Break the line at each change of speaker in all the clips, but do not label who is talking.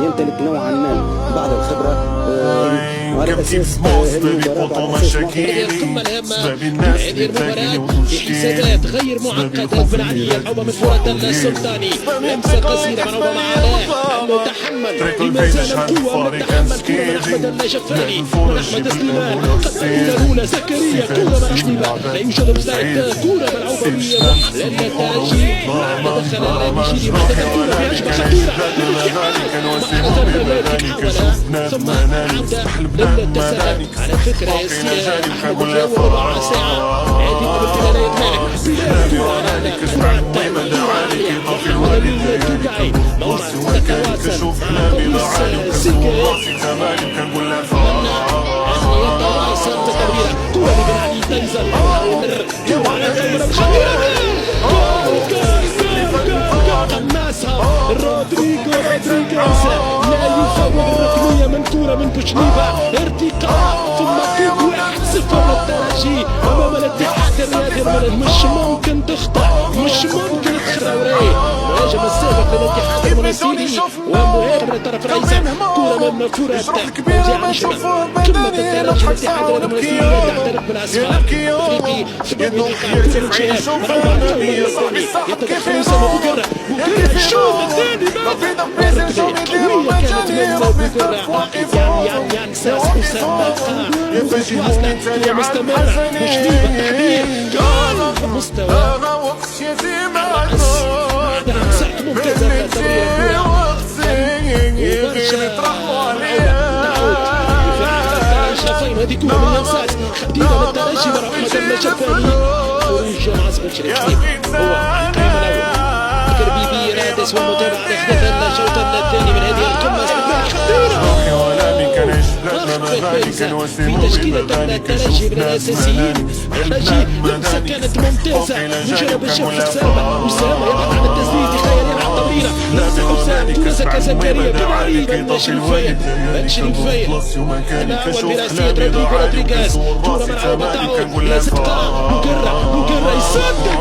يمتلك نوعا ما بعض الخبره وعلى اساس هذه المباراه على اساس
القمه الهامه هذه المباراه في حسابات غير معقده بن علي العوبه من كره السلطاني لمسه قصيره منعوبه مع علاء المتحمل ما زال القوه متحمل كره من احمد النجفاني من احمد سليمان قد الاولى زكريا كره من حبيبه لا يوجد مساعد كره ملعوبه للترجي دخل المشيري بعد الكره في هجمه خطيره ثم عوده للتسلل على فكره يا احمد الجو ربع ساعه هذه قبل لا يتمالك التوقعي موضع تتواصل مع قميص سيكي يتواصل بتمريره كره لبن علي تنزل كره على الكاميرا الخطيره قماسها رودريغيز لا يفوت الركنيه من كره من بوشنيبه ارتقاء ثم كوك 1-0 للترجي امام الاتحاد الرياضي. مش ممكن تخطأ مش ممكن تخراوري مهاجم السابق للاتحاد المنستيري ومهاجم الطرف الايسر كره من كره موزع الشمال قمه الترجي الاتحاد المنستيري تحترق بالاسفل افريقي سبب يتدخل اسامه بوكره الشوط الثاني كانت من بوكره يعني ساس اسامه واصله مستمره مشريبه تحضير جول مستوى ساعة ممتازة للتمرير شايفين هذه كرة من لمسات خديدة للترجي مع أحمد النجفاني خروج عزم الشريف هو القائم الأول كربيبي رادس والمتابعة لأحداث الشوط الثاني من هذه القمة خطيرة في تشكيلة الترجي من الأساسيين. الترجي لمسة كانت ممتازة مجرب الشوط أسامة يبحث عن التسديد خياليا على التمريرة لمسة أسامة كرة زكريا بن علي بن شريفين أنا أول براسية رودريغيز كرة ملعوبة تعود إلى زكا بوكرة يسدد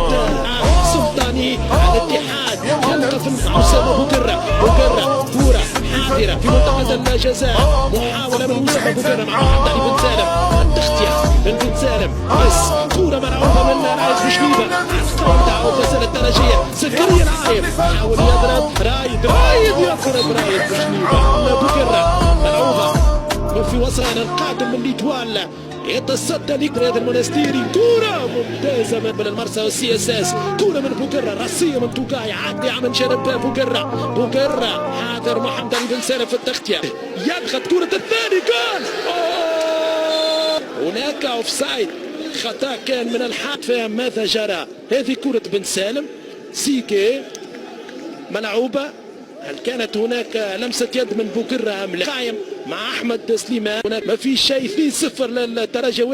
سلطاني على الاتحاد ينقذ أسامة بوكرة كرة حاضرة في منطقة الجزاء محاولة من أسامة بوكرة مع محمد علي بن سالم التغطية من بن سالم بس كرة ملعوبة من رايد بوشنيبة عسكري تعود وسائل الترجية زكريا العاير حاول يضرب رايد يضرب رايد بوشنيبة بوكرة ملعوبة في وسائل القادم من ليتوال يتصدى لقرية المنستيري كرة ممتازة من المرسى والسي اس اس كرة من بوكرة راسية من توقاي عادية من جانب بوكرة حاضر محمد علي بن سالم في التغطية يضغط كرة الثاني جول هناك اوفسايد خطأ كان من الحاد فهم ماذا جرى. هذه كرة بن سالم سيكي ملعوبة هل كانت هناك لمسة يد من بوكرة أم لا؟ قايم مع أحمد سليمان هناك ما في شيء 2-0 للترجي 2-0